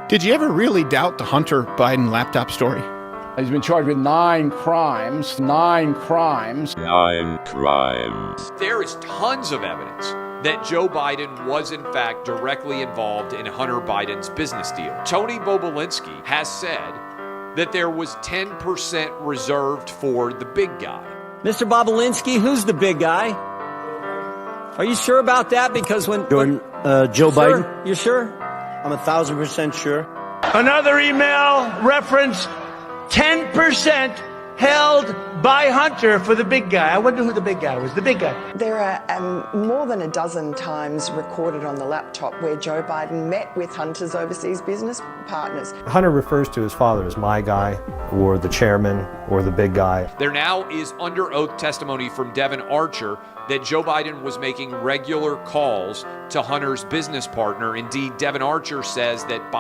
Did you ever really doubt the Hunter Biden laptop story? He's been charged with 9 crimes. 9 crimes. 9 crimes. There is tons of evidence that Joe Biden was, in fact, directly involved in Hunter Biden's business deal. Tony Bobulinski has said that there was 10% reserved for the big guy. Mr. Bobulinski, who's the big guy? Are you sure about that? Because when... Joe Biden. You sure? I'm 1,000% sure. Another email reference 10% held by Hunter for the big guy. I wonder who the big guy was. The big guy. There are more than a dozen times recorded on the laptop where Joe Biden met with Hunter's overseas business partners. Hunter refers to his father as my guy, or the chairman, or the big guy. There now is under oath testimony from Devin Archer that Joe Biden was making regular calls to Hunter's business partner. Indeed, Devin Archer says that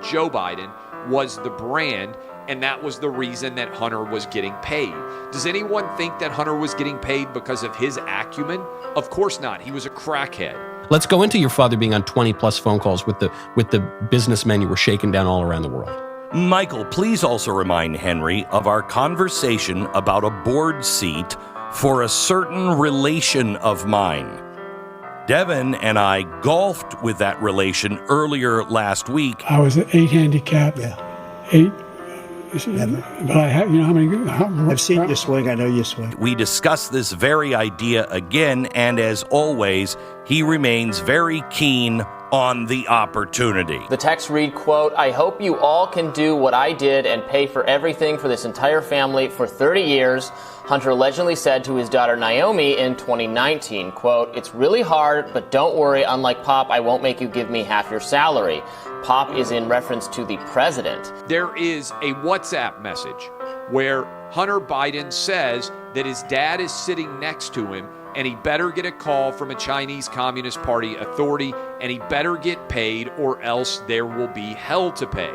Joe Biden, was the brand, and that was the reason that Hunter was getting paid. Does anyone think that Hunter was getting paid because of his acumen? Of course not. He was a crackhead. Let's go into your father being on 20-plus phone calls with the businessmen you were shaking down all around the world. Michael, please also remind Henry of our conversation about a board seat for a certain relation of mine. Devin and I golfed with that relation earlier last week. I was an 8 handicap. Yeah. 8. Never. But I have, how many? I've seen you swing. I know you swing. We discussed this very idea again, and as always, he remains very keen on the opportunity. The text read, quote, "I hope you all can do what I did and pay for everything for this entire family for 30 years. Hunter allegedly said to his daughter Naomi in 2019, quote, "It's really hard, but don't worry. Unlike Pop, I won't make you give me half your salary." Pop is in reference to the president. There is a WhatsApp message where Hunter Biden says that his dad is sitting next to him and he better get a call from a Chinese Communist Party authority and he better get paid or else there will be hell to pay.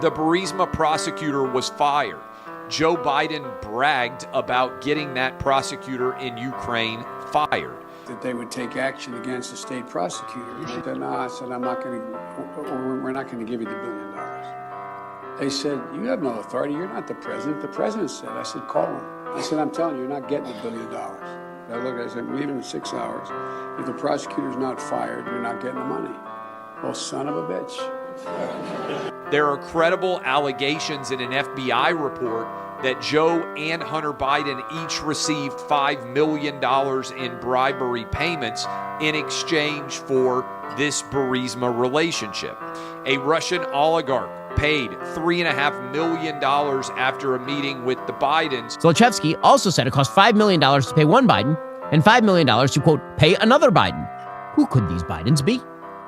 The Burisma prosecutor was fired. Joe Biden bragged about getting that prosecutor in Ukraine fired. That they would take action against the state prosecutor. He said, no, I said, we're not going to give you the $1 billion. They said, you have no authority. You're not the president. The president said. I said, call him. I said, I'm telling you, you're not getting the $1 billion. I looked, I said, leave it in 6 hours. If the prosecutor's not fired, you're not getting the money. Oh, son of a bitch. There are credible allegations in an FBI report that Joe and Hunter Biden each received $5 million in bribery payments in exchange for this Burisma relationship. A Russian oligarch paid $3.5 million after a meeting with the Bidens. Zlochevsky also said it cost $5 million to pay one Biden and $5 million to, quote, pay another Biden. Who could these Bidens be?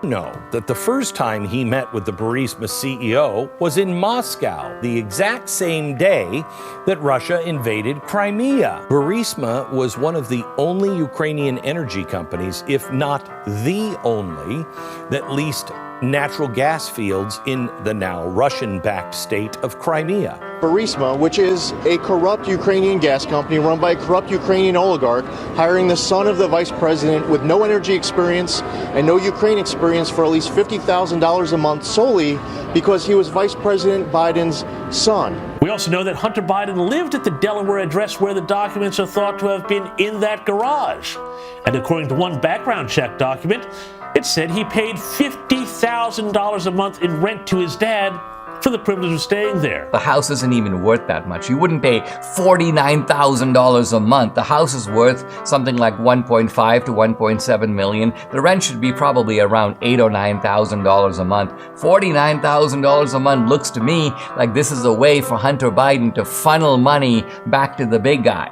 Know that the first time he met with the Burisma CEO was in Moscow, the exact same day that Russia invaded Crimea. Burisma was one of the only Ukrainian energy companies, if not the only, that leased natural gas fields in the now Russian-backed state of Crimea. Burisma, which is a corrupt Ukrainian gas company run by a corrupt Ukrainian oligarch, hiring the son of the vice president with no energy experience and no Ukraine experience for at least $50,000 a month solely because he was Vice President Biden's son. We also know that Hunter Biden lived at the Delaware address where the documents are thought to have been in that garage. And according to one background check document, it said he paid $50,000 a month in rent to his dad for the privilege of staying there. The house isn't even worth that much. You wouldn't pay $49,000 a month. The house is worth something like $1.5 to $1.7 million. The rent should be probably around $8,000 or $9,000 a month. $49,000 a month looks to me like this is a way for Hunter Biden to funnel money back to the big guy.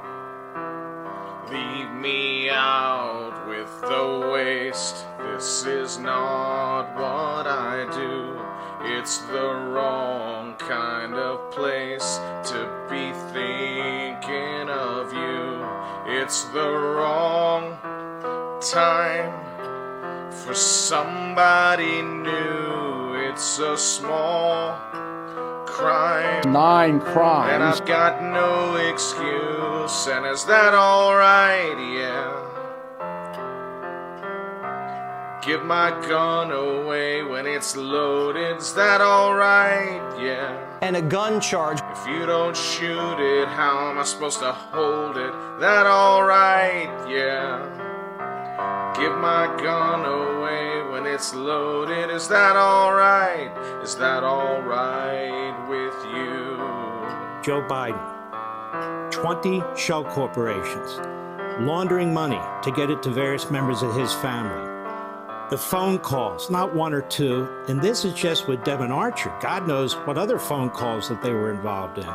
Leave me out with the waste. This is not what I do. It's the wrong kind of place to be thinking of you. It's the wrong time for somebody new. It's a small crime. 9 crimes. And I've got no excuse. And is that alright? Yeah. Give my gun away when it's loaded. Is that alright? Yeah. And a gun charge. If you don't shoot it, how am I supposed to hold it? That alright? Yeah. Give my gun away when it's loaded. Is that alright? Is that alright with you? Joe Biden, 20 shell corporations, laundering money to get it to various members of his family. The phone calls, not one or two, and this is just with Devon Archer. God knows what other phone calls that they were involved in.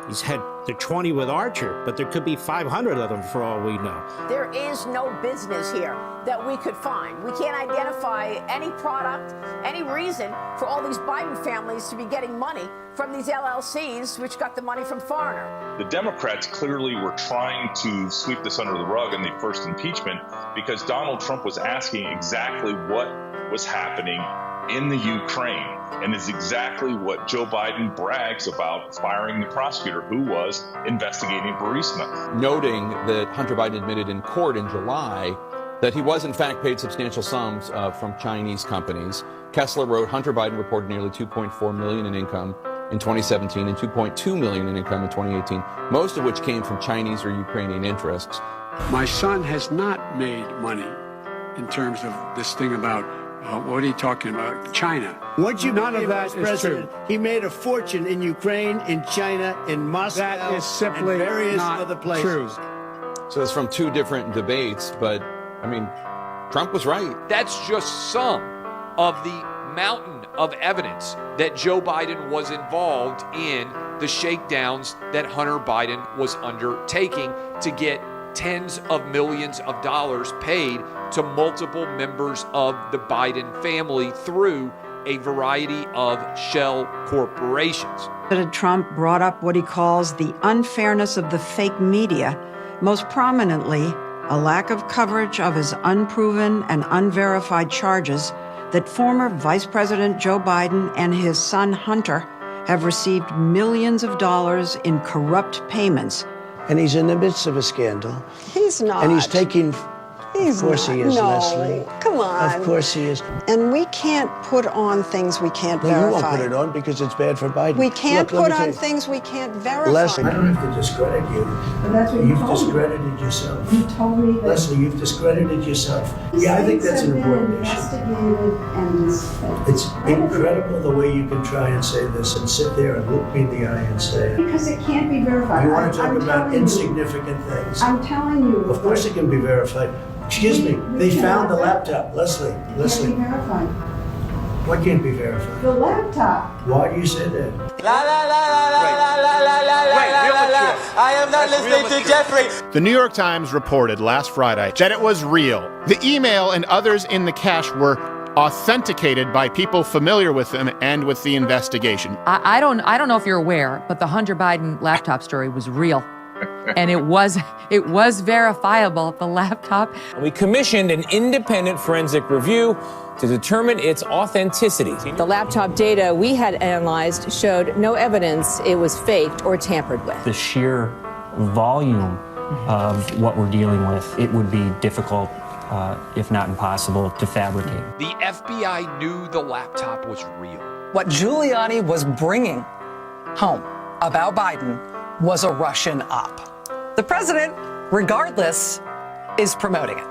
He's had the 20 with Archer, but there could be 500 of them for all we know. There is no business here that we could find. We can't identify any product, any reason for all these Biden families to be getting money from these LLCs, which got the money from Foreigner. The Democrats clearly were trying to sweep this under the rug in the first impeachment because Donald Trump was asking exactly what was happening in the Ukraine, and is exactly what Joe Biden brags about firing the prosecutor who was investigating Burisma. Noting that Hunter Biden admitted in court in July that he was in fact paid substantial sums from Chinese companies. Kessler wrote, Hunter Biden reported nearly $2.4 million in income in 2017 and $2.2 million in income in 2018, most of which came from Chinese or Ukrainian interests. My son has not made money in terms of this thing about what are you talking about? China. Once you None of became that vice is president, true. he made a fortune in Ukraine, in China, in Moscow, That is simply and various not other places. true. So it's from two different debates, but I mean, Trump was right. That's just some of the mountain of evidence that Joe Biden was involved in the shakedowns that Hunter Biden was undertaking to get tens of millions of dollars paid to multiple members of the Biden family through a variety of shell corporations. President Trump brought up what he calls the unfairness of the fake media, most prominently a lack of coverage of his unproven and unverified charges that former Vice President Joe Biden and his son Hunter have received millions of dollars in corrupt payments. And he's in the midst of a scandal. He's not. And he's taking... He's of course not. he is, No. Leslie. Come on. Of course he is. And we can't put on things we can't No, you verify. won't put it on because it's bad for Biden. We can't Look, let me put tell on you. things we can't verify. Leslie, I don't have to discredit you. But that's what you You've told me. discredited yourself. You told me that Leslie, you've discredited yourself. Yeah, I think that's an important issue. It's incredible the way you can try and say this and sit there and look me in the eye and say it. Because it can't be verified. You want to talk I'm about telling you. insignificant things. I'm telling you. Of course it can be verified. Excuse me, they cannot found the verify. laptop. Leslie, It Leslie, can't be verified. what can't be verified? The laptop. Why do you say that? I am not listening to Jeffrey. The New York Times reported last Friday that it was real. The email and others in the cache were authenticated by people familiar with them and with the investigation. I don't know if you're aware, but the Hunter Biden laptop story was real. And it was verifiable, the laptop. We commissioned an independent forensic review to determine its authenticity. The laptop data we had analyzed showed no evidence it was faked or tampered with. The sheer volume of what we're dealing with, it would be difficult, if not impossible, to fabricate. The FBI knew the laptop was real. What Giuliani was bringing home about Biden was a Russian op. The president, regardless, is promoting it.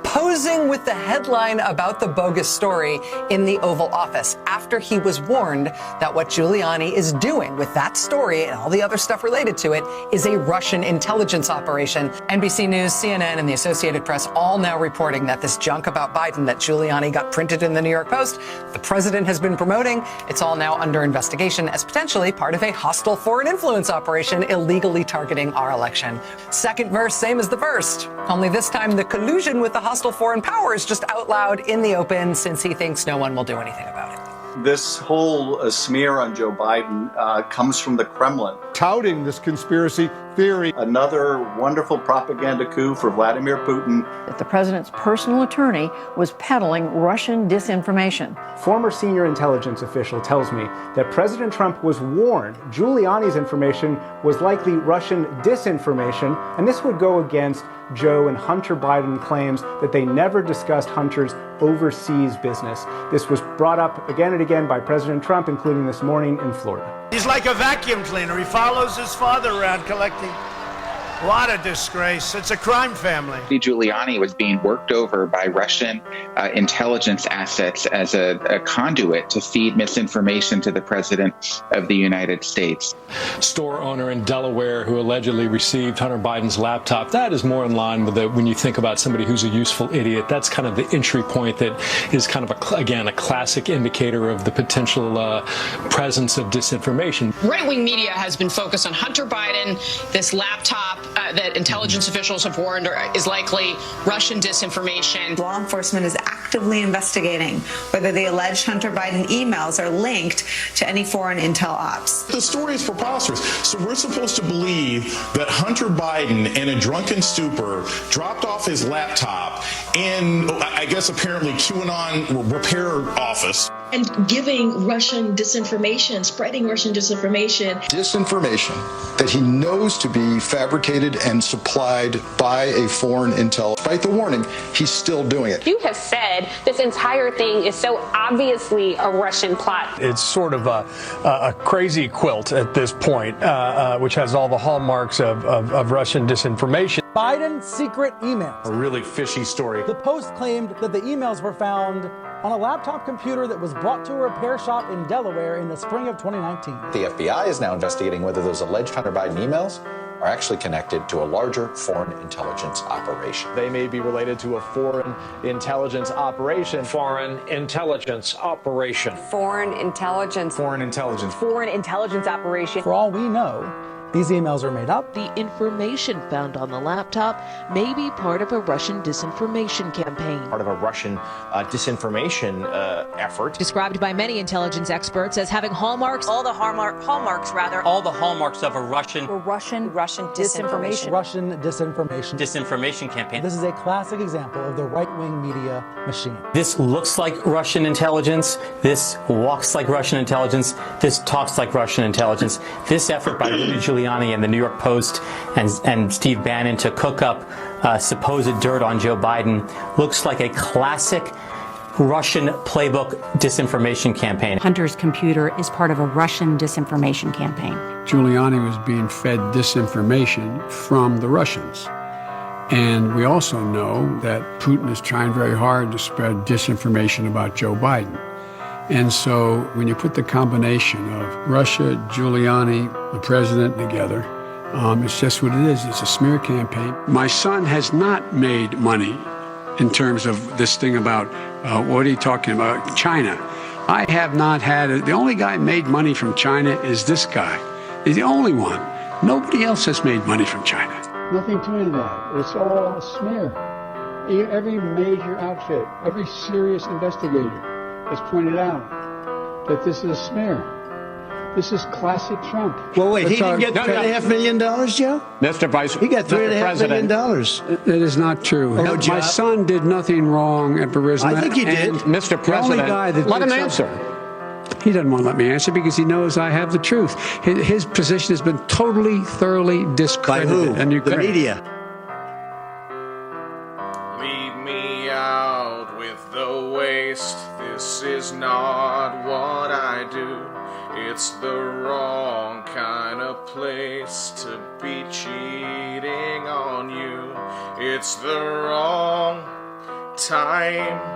Posing with the headline about the bogus story in the Oval Office after he was warned that what Giuliani is doing with that story and all the other stuff related to it is a Russian intelligence operation. NBC News, CNN, and the Associated Press all now reporting that this junk about Biden that Giuliani got printed in the New York Post, the president has been promoting. It's all now under investigation as potentially part of a hostile foreign influence operation illegally targeting our election. Second verse, same as the first, only this time the collusion with the hostile foreign power is just out loud in the open since he thinks no one will do anything about it. This whole smear on Joe Biden comes from the Kremlin. Touting this conspiracy theory. Another wonderful propaganda coup for Vladimir Putin. That the president's personal attorney was peddling Russian disinformation. Former senior intelligence official tells me that President Trump was warned Giuliani's information was likely Russian disinformation, and this would go against Joe and Hunter Biden claims that they never discussed Hunter's overseas business. This was brought up again and again by President Trump, including this morning in Florida. He's like a vacuum cleaner. He follows his father around collecting. What a disgrace. It's a crime family. Giuliani was being worked over by Russian intelligence assets as a conduit to feed misinformation to the President of the United States. Store owner in Delaware who allegedly received Hunter Biden's laptop. That is more in line with when you think about somebody who's a useful idiot. That's kind of the entry point that is kind of, a classic indicator of the potential presence of disinformation. Right-wing media has been focused on Hunter Biden, this laptop that intelligence officials have warned is likely Russian disinformation. Law enforcement is actively investigating whether the alleged Hunter Biden emails are linked to any foreign intel ops. The story is preposterous. So we're supposed to believe that Hunter Biden, in a drunken stupor, dropped off his laptop in, I guess, apparently QAnon repair office. And giving Russian disinformation, spreading Russian disinformation. Disinformation that he knows to be fabricated and supplied by a foreign intel. Despite the warning, he's still doing it. You have said this entire thing is so obviously a Russian plot. It's sort of a crazy quilt at this point, which has all the hallmarks of Russian disinformation. Biden's secret emails. A really fishy story. The Post claimed that the emails were found on a laptop computer that was brought to a repair shop in Delaware in the spring of 2019. The FBI is now investigating whether those alleged Hunter Biden emails are actually connected to a larger foreign intelligence operation. They may be related to a foreign intelligence operation. Foreign intelligence operation. Foreign intelligence. Foreign intelligence. Foreign intelligence operation. For all we know, these emails are made up. The information found on the laptop may be part of a Russian disinformation campaign. Part of a Russian disinformation effort. Described by many intelligence experts as having hallmarks. All the hallmarks of a Russian disinformation. Russian disinformation. Disinformation campaign. This is a classic example of the right-wing media machine. This looks like Russian intelligence. This walks like Russian intelligence. This talks like Russian intelligence. This effort by Rudy Giuliani and the New York Post and Steve Bannon to cook up supposed dirt on Joe Biden looks like a classic Russian playbook disinformation campaign. Hunter's computer is part of a Russian disinformation campaign. Giuliani was being fed disinformation from the Russians. And we also know that Putin is trying very hard to spread disinformation about Joe Biden. And so when you put the combination of Russia, Giuliani, the president together, it's just what it is. It's a smear campaign. My son has not made money in terms of this thing about, what are you talking about, China. I have not had it. The only guy made money from China is this guy. He's the only one. Nobody else has made money from China. Nothing to that. It's all a smear. Every major outfit, every serious investigator has pointed out that this is a smear. This is classic Trump. Well, wait, he didn't get $3.5 million, Joe? Mr. Vice He got $3.5 million. That is not true. My son did nothing wrong at Burisma. I think he did. Mr. President, let him answer. He doesn't want to let me answer because he knows I have the truth. His position has been totally, thoroughly discredited. By who? In Ukraine. The media. Leave me out with the waste. This is not what I do. It's the wrong kind of place to be cheating on you. It's the wrong time.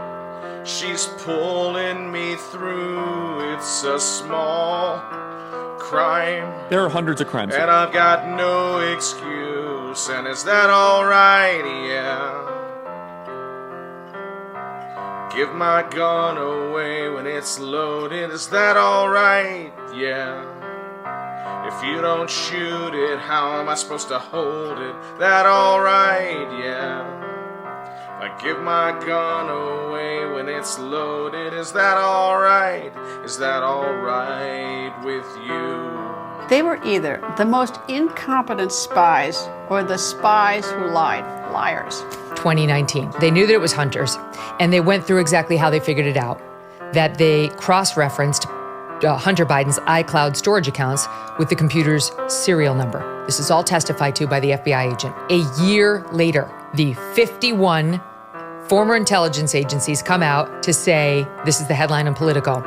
She's pulling me through. It's a small crime. There are hundreds of crimes. And I've got no excuse. And is that alright? Yeah. Give my gun away when it's loaded. Is that alright? Yeah. If you don't shoot it, how am I supposed to hold it? That alright? Yeah. I give my gun away when it's loaded. Is that alright? Is that alright with you? They were either the most incompetent spies or the spies who lied. Liars. 2019. They knew that it was Hunter's, and they went through exactly how they figured it out. That they cross-referenced Hunter Biden's iCloud storage accounts with the computer's serial number. This is all testified to by the FBI agent. A year later, the 51 former intelligence agencies come out to say, this is the headline in Politico,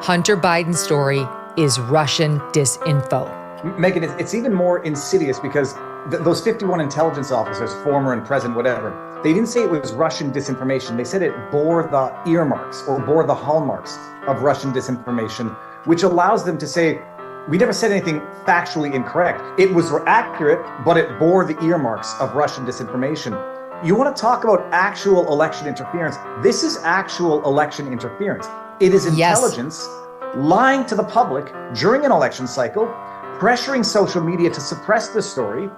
Hunter Biden's story is Russian disinfo. Megyn, it's even more insidious because those 51 intelligence officers, former and present, whatever, they didn't say it was Russian disinformation. They said it bore the earmarks or bore the hallmarks of Russian disinformation, which allows them to say, we never said anything factually incorrect. It was accurate, but it bore the earmarks of Russian disinformation. You want to talk about actual election interference? This is actual election interference. It is intelligence lying to the public during an election cycle, pressuring social media to suppress the story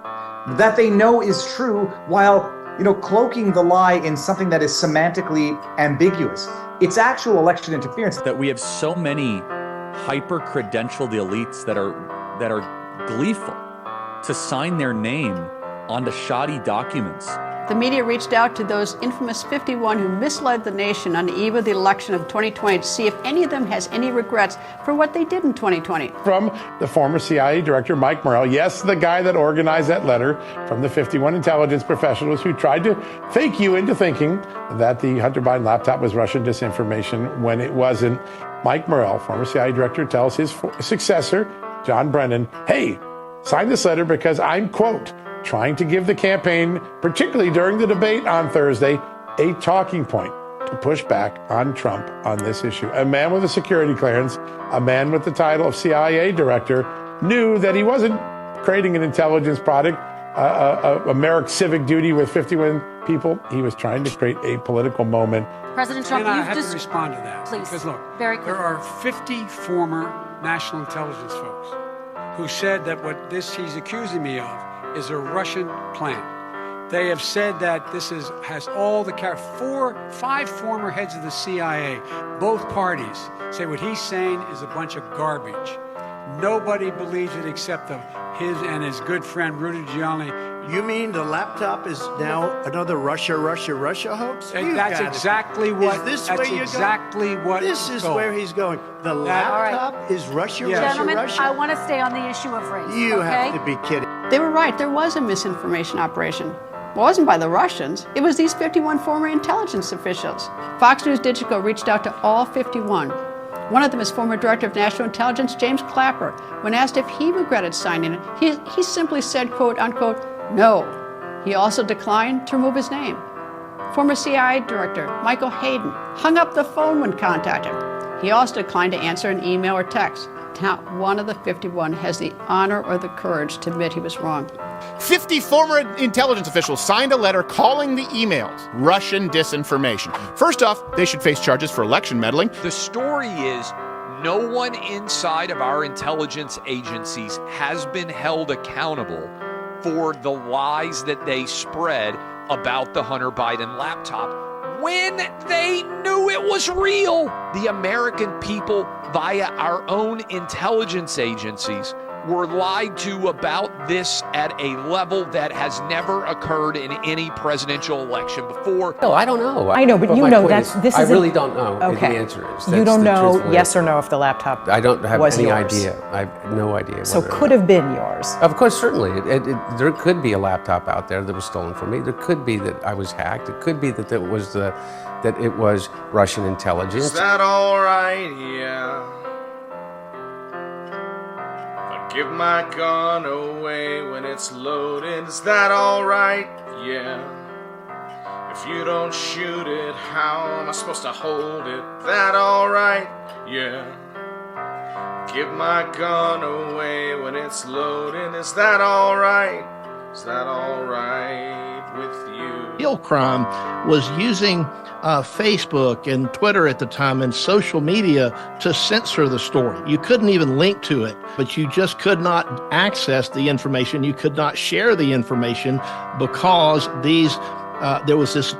that they know is true while, cloaking the lie in something that is semantically ambiguous. It's actual election interference. That we have so many hyper-credentialed elites that are gleeful to sign their name onto shoddy documents. The media reached out to those infamous 51 who misled the nation on the eve of the election of 2020 to see if any of them has any regrets for what they did in 2020. From the former CIA director, Mike Morrell, yes, the guy that organized that letter from the 51 intelligence professionals who tried to fake you into thinking that the Hunter Biden laptop was Russian disinformation when it wasn't. Mike Morrell, former CIA director, tells his successor, John Brennan, hey, sign this letter because I'm, quote, trying to give the campaign, particularly during the debate on Thursday, a talking point to push back on Trump on this issue. A man with a security clearance, a man with the title of CIA director, knew that he wasn't creating an intelligence product, a mere civic duty with 51 people. He was trying to create a political moment. President Trump, I have to respond to that. Please, because look, very quickly. There are 50 former national intelligence folks who said that what he's accusing me of is a Russian plan. They have said that this has all the 5 former heads of the CIA, both parties, say what he's saying is a bunch of garbage. Nobody believes it except his and his good friend Rudy Giuliani. You mean the laptop is now another Russia hoax? That's exactly what. Is this that's where you're exactly going? what. This is where he's going. The laptop is Russia, Gentlemen, Russia. I want to stay on the issue of race. You have to be kidding. They were right. There was a misinformation operation. It wasn't by the Russians. It was these 51 former intelligence officials. Fox News Digital reached out to all 51. One of them is former Director of National Intelligence, James Clapper. When asked if he regretted signing it, he simply said, quote, unquote, no. He also declined to remove his name. Former CIA Director Michael Hayden hung up the phone when contacted. He also declined to answer an email or text. Not one of the 51 has the honor or the courage to admit he was wrong. 50 former intelligence officials signed a letter calling the emails Russian disinformation. First off, they should face charges for election meddling. The story is no one inside of our intelligence agencies has been held accountable for the lies that they spread about the Hunter Biden laptop when they knew it was real. The American people, via our own intelligence agencies, were lied to about this at a level that has never occurred in any presidential election before. No, I don't know. I know, but you know that this is. I really don't know. Okay. The answer is. You don't know yes or no if the laptop. I don't have was any yours. idea. I have no idea. So could have been yours. Of course, certainly. There could be a laptop out there that was stolen from me. There could be that I was hacked. It could be that it was Russian intelligence. Is that all right? Yeah. Give my gun away when it's loaded. Is that all right? Yeah. If you don't shoot it, how am I supposed to hold it? That all right? Yeah. Give my gun away when it's loaded. Is that all right? Is that all right with you? Real crime was using Facebook and Twitter at the time and social media to censor the story. You couldn't even link to it, but you just could not access the information. You could not share the information because these there was this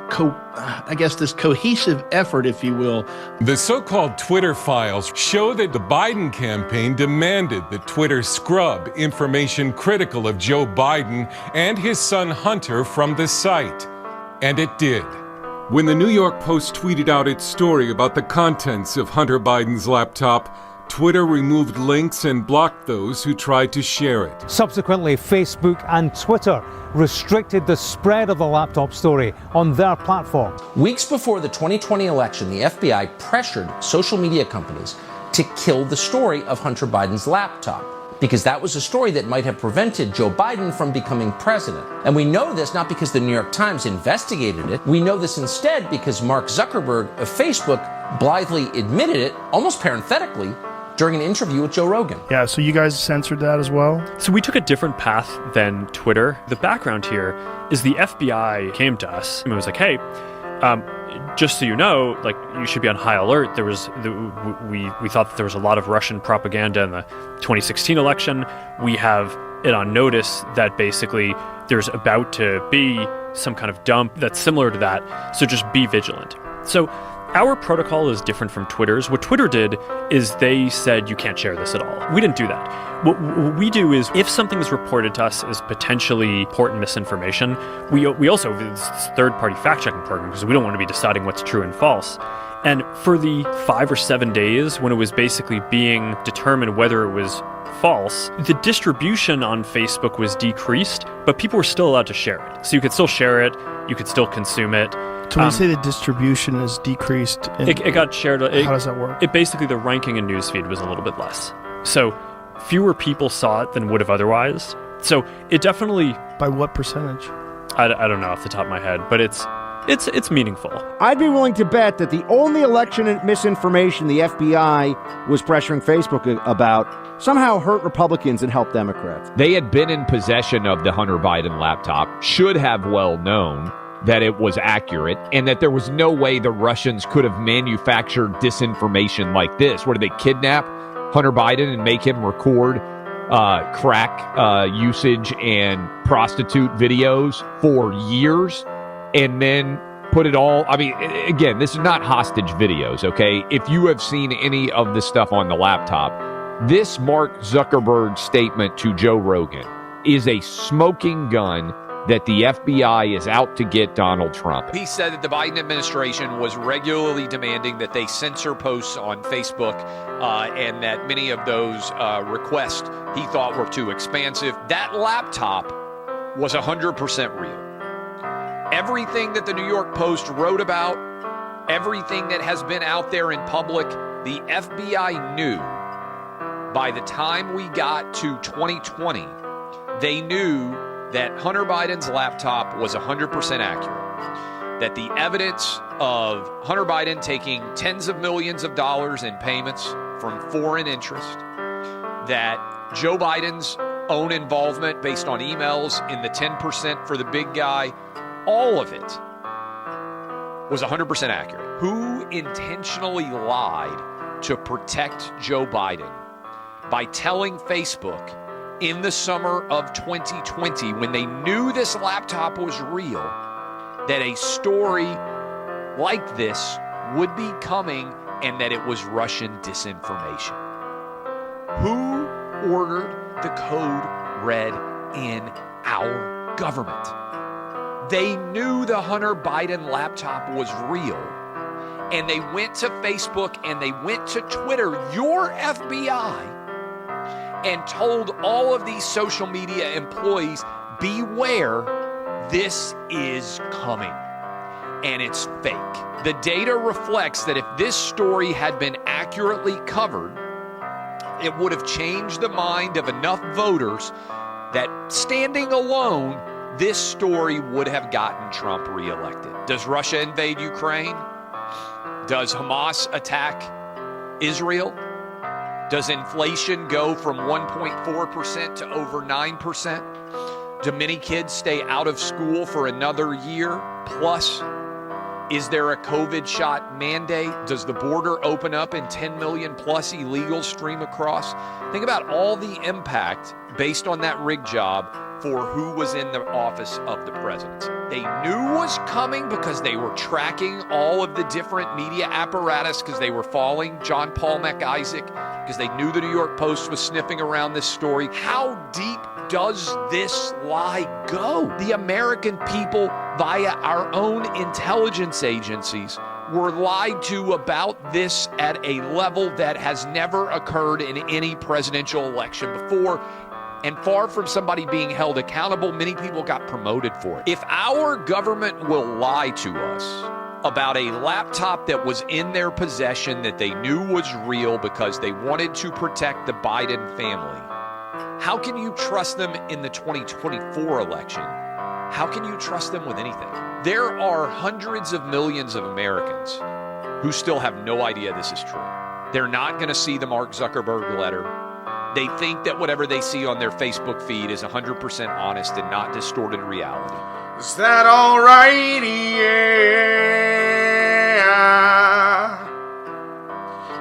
this cohesive effort, if you will. The so-called Twitter files show that the Biden campaign demanded that Twitter scrub information critical of Joe Biden and his son Hunter from the site. And it did. When the New York Post tweeted out its story about the contents of Hunter Biden's laptop, Twitter removed links and blocked those who tried to share it. Subsequently, Facebook and Twitter restricted the spread of the laptop story on their platform. Weeks before the 2020 election, the FBI pressured social media companies to kill the story of Hunter Biden's laptop, because that was a story that might have prevented Joe Biden from becoming president. And we know this not because the New York Times investigated it. We know this instead because Mark Zuckerberg of Facebook blithely admitted it, almost parenthetically, during an interview with Joe Rogan. Yeah, so you guys censored that as well? So we took a different path than Twitter. The background here is the FBI came to us and was like, hey, just so you know, like, you should be on high alert. We thought that there was a lot of Russian propaganda in the 2016 election. We have it on notice that basically there's about to be some kind of dump that's similar to that. So just be vigilant. So our protocol is different from Twitter's. What Twitter did is they said you can't share this at all. We didn't do that. What we do is if something is reported to us as potentially important misinformation, we also have this third-party fact-checking program because we don't want to be deciding what's true and false. And for the 5 or 7 days when it was basically being determined whether it was false, the distribution on Facebook was decreased, but people were still allowed to share it. So you could still share it, you could still consume it. So when you say the distribution is decreased, it got shared. How does that work? It basically, the ranking in newsfeed was a little bit less. So fewer people saw it than would have otherwise. So it definitely... By what percentage? I don't know off the top of my head, but it's meaningful. I'd be willing to bet that the only election misinformation the FBI was pressuring Facebook about somehow hurt Republicans and helped Democrats. They had been in possession of the Hunter Biden laptop, should have well known that it was accurate, and that there was no way the Russians could have manufactured disinformation like this. What, did they kidnap Hunter Biden and make him record crack usage and prostitute videos for years and then put it all... I mean, again, this is not hostage videos, okay? If you have seen any of the stuff on the laptop, this Mark Zuckerberg statement to Joe Rogan is a smoking gun that the FBI is out to get Donald Trump. He said that the Biden administration was regularly demanding that they censor posts on Facebook and that many of those requests he thought were too expansive. That laptop was 100% real. Everything that the New York Post wrote about, everything that has been out there in public, the FBI knew by the time we got to 2020, they knew that Hunter Biden's laptop was 100% accurate, that the evidence of Hunter Biden taking tens of millions of dollars in payments from foreign interest, that Joe Biden's own involvement based on emails in the 10% for the big guy, all of it was 100% accurate. Who intentionally lied to protect Joe Biden by telling Facebook in the summer of 2020, when they knew this laptop was real, that a story like this would be coming and that it was Russian disinformation? Who ordered the code red in our government? They knew the Hunter Biden laptop was real, and they went to Facebook and they went to Twitter, your FBI, and told all of these social media employees, beware, this is coming. And it's fake. The data reflects that if this story had been accurately covered, it would have changed the mind of enough voters that standing alone, this story would have gotten Trump reelected. Does Russia invade Ukraine? Does Hamas attack Israel? Does inflation go from 1.4% to over 9%? Do many kids stay out of school for another year? Plus, is there a COVID shot mandate? Does the border open up and 10 million plus illegals stream across? Think about all the impact based on that rig job for who was in the office of the presidency. They knew was coming because they were tracking all of the different media apparatus, because they were following John Paul McIsaac, because they knew the New York Post was sniffing around this story. How deep does this lie go? The American people, via our own intelligence agencies, were lied to about this at a level that has never occurred in any presidential election before. And far from somebody being held accountable, many people got promoted for it. If our government will lie to us about a laptop that was in their possession that they knew was real because they wanted to protect the Biden family, how can you trust them in the 2024 election? How can you trust them with anything? There are hundreds of millions of Americans who still have no idea this is true. They're not going to see the Mark Zuckerberg letter. They think that whatever they see on their Facebook feed is 100% honest and not distorted reality. Is that all right? Yeah.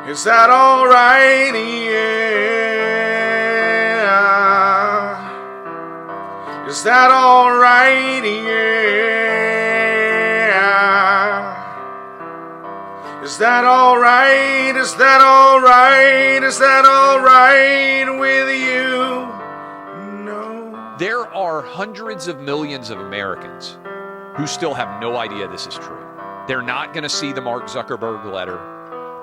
Is that all right? Yeah. Is that all right? Yeah. Is that all right? Is that all right? Is that all right with you? There are hundreds of millions of Americans who still have no idea this is true. They're not going to see the Mark Zuckerberg letter.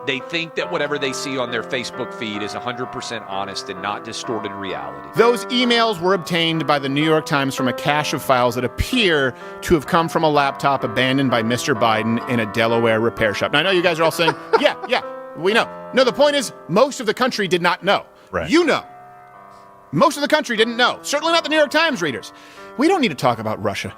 They think that whatever they see on their Facebook feed is 100% honest and not distorted reality. Those emails were obtained by the New York Times from a cache of files that appear to have come from a laptop abandoned by Mr. Biden in a Delaware repair shop. Now, I know you guys are all saying, yeah, we know. No, the point is, most of the country did not know. Right. You know. Most of the country didn't know. Certainly not the New York Times readers. We don't need to talk about Russia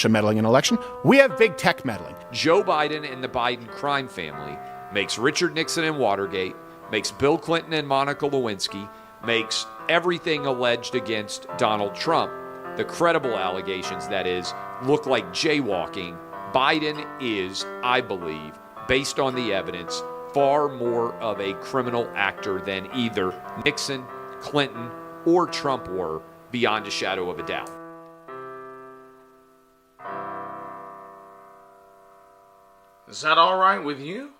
meddling in an election. We have big tech meddling. Joe Biden and the Biden crime family makes Richard Nixon and Watergate, makes Bill Clinton and Monica Lewinsky, makes everything alleged against Donald Trump, the credible allegations, that is, look like jaywalking. Biden is, I believe, based on the evidence, far more of a criminal actor than either Nixon, Clinton, or Trump were, beyond a shadow of a doubt. Is that all right with you?